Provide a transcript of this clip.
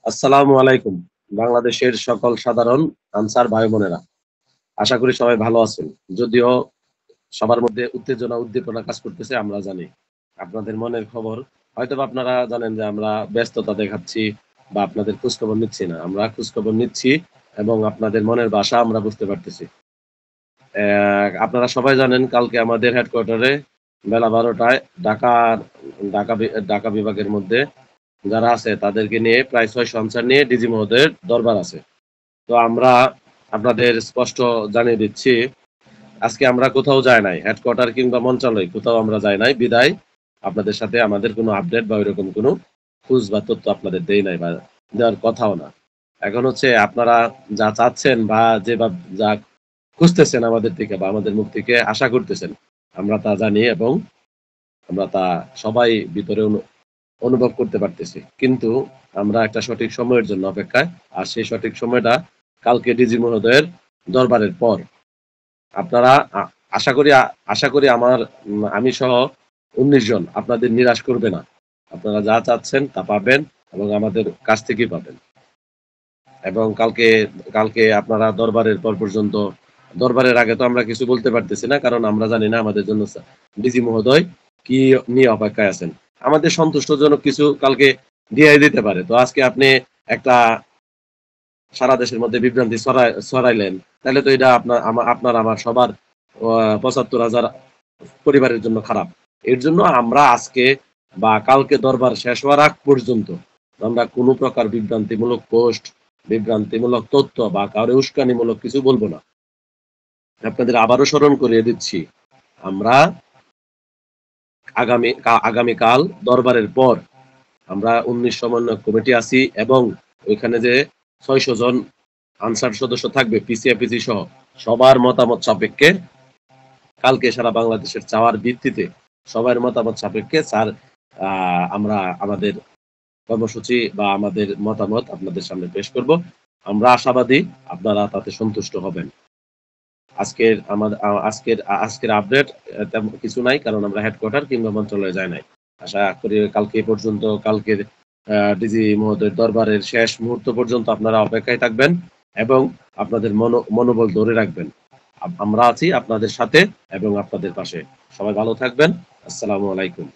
আসসালামু আলাইকুম। বাংলাদেশের সকল সাধারণ আনসার ভাই বোনেরা। আশা করি সবাই ভালো আছেন। যদিও সবার মধ্যে উত্তেজনা উদ্দীপনা কাজ করতেছে আমরা জানি। আপনাদের মনের খবর হয়তোবা আপনারা জানেন যে আমরা ব্যস্ততা দেখাচ্ছি বা আপনাদের খোঁজখবর নিচ্ছি না। আমরা খোঁজখবর নিচ্ছি এবং আপনাদের মনের ভাষা আমরা বুঝতে পারতেছি। আপনারা সবাই জানেন কালকে আমাদের হেডকোয়ার্টারে বেলা ১২ টায় ঢাকা বিভাগের মধ্যে যারা আছে তাদেরকে নিয়ে প্রায় ৬০০ আনসার নিয়ে ডিজি মহোদয়ের দরবার আছে। তো আমরা আপনাদের স্পষ্ট জানিয়ে দিচ্ছি, আজকে আমরা কোথাও যাই নাই। হেডকোয়ার্টার কিংবা মন্ত্রণালয় কোথাও আমরা যাই নাই। বিধায় আপনাদের সাথে আমাদের কোনো আপডেট বা ওইরকম কোনো খোঁজ বা তথ্য আপনাদের দেই নাই বা দেওয়ার কথাও না। এখন হচ্ছে আপনারা যা চাচ্ছেন বা যা খুঁজতেছেন আমাদের থেকে বা আমাদের মুখ থেকে আশা করতেছেন, আমরা তা জানি এবং আমরা তা সবাই ভিতরে অনুভব করতে পারতেছি। কিন্তু আমরা একটা সঠিক সময়ের জন্য অপেক্ষায়। আর সেই সঠিক সময়টা কালকে ডিজি মহোদয়ের দরবারের পর। আপনারা আশা করি আশা করি আমি সহ ১৯ জন আপনাদের নিরাশ করবে না। আপনারা যা চাচ্ছেন তা পাবেন এবং আমাদের কাছ থেকেই পাবেন। এবং কালকে আপনারা দরবারের পর পর্যন্ত দরবারের আগে তো আমরা কিছু বলতে পারতেছি না। কারণ আমরা জানি না আমাদের জন্য ডিজি মহোদয় কি নিয়ে অপেক্ষায় আছেন। আমাদের সন্তুষ্টজনক কিছু কালকে দিয়েই দিতে পারে। তো আজকে আপনি একটা সারা দেশের মধ্যে বিভ্রান্তি ছড়াইলেন। তাইলে তো এটা আপনার আমার সবার ৭৫,০০০ পরিবারের জন্য খারাপ। এর জন্য আমরা আজকে বা কালকে দরবার শেষ হওয়ার আগ পর্যন্ত আমরা কোন প্রকার বিভ্রান্তিমূলক পোস্ট, বিভ্রান্তিমূলক তথ্য বা কারো উস্কানিমূলক কিছু বলব না। আপনাদের আবারও স্মরণ করিয়ে দিচ্ছি। আমরা আগামীকাল দরবারের পর আমরা ১৯ সমন্বয় কমিটি আছি এবং ওইখানে যে ৬০০ জন আনসার সদস্য থাকবে পিসিআইপিসি সহ সবার মতামত সাপেক্ষে কালকে সারা বাংলাদেশের চাওয়ার ভিত্তিতে সবার মতামত সাপেক্ষে আমরা আমাদের কর্মসূচি বা আমাদের মতামত আপনাদের সামনে পেশ করব। আমরা আশাবাদী আপনারা তাতে সন্তুষ্ট হবেন। আজকের আমাদের আজকের আপডেট তেমন কিছু নাই কারণ আমরা হেডকোয়ার্টার কিংবা মন্ত্রণালয়ে যাই নাই। আশা করি কালকে পর্যন্ত কালকের ডিজি মহোদয়ের দরবারের শেষ মুহূর্ত পর্যন্ত আপনারা অপেক্ষায় থাকবেন এবং আপনাদের মনোবল ধরে রাখবেন। আমরা আছি আপনাদের সাথে এবং আপনাদের পাশে। সবাই ভালো থাকবেন। আসসালামু আলাইকুম।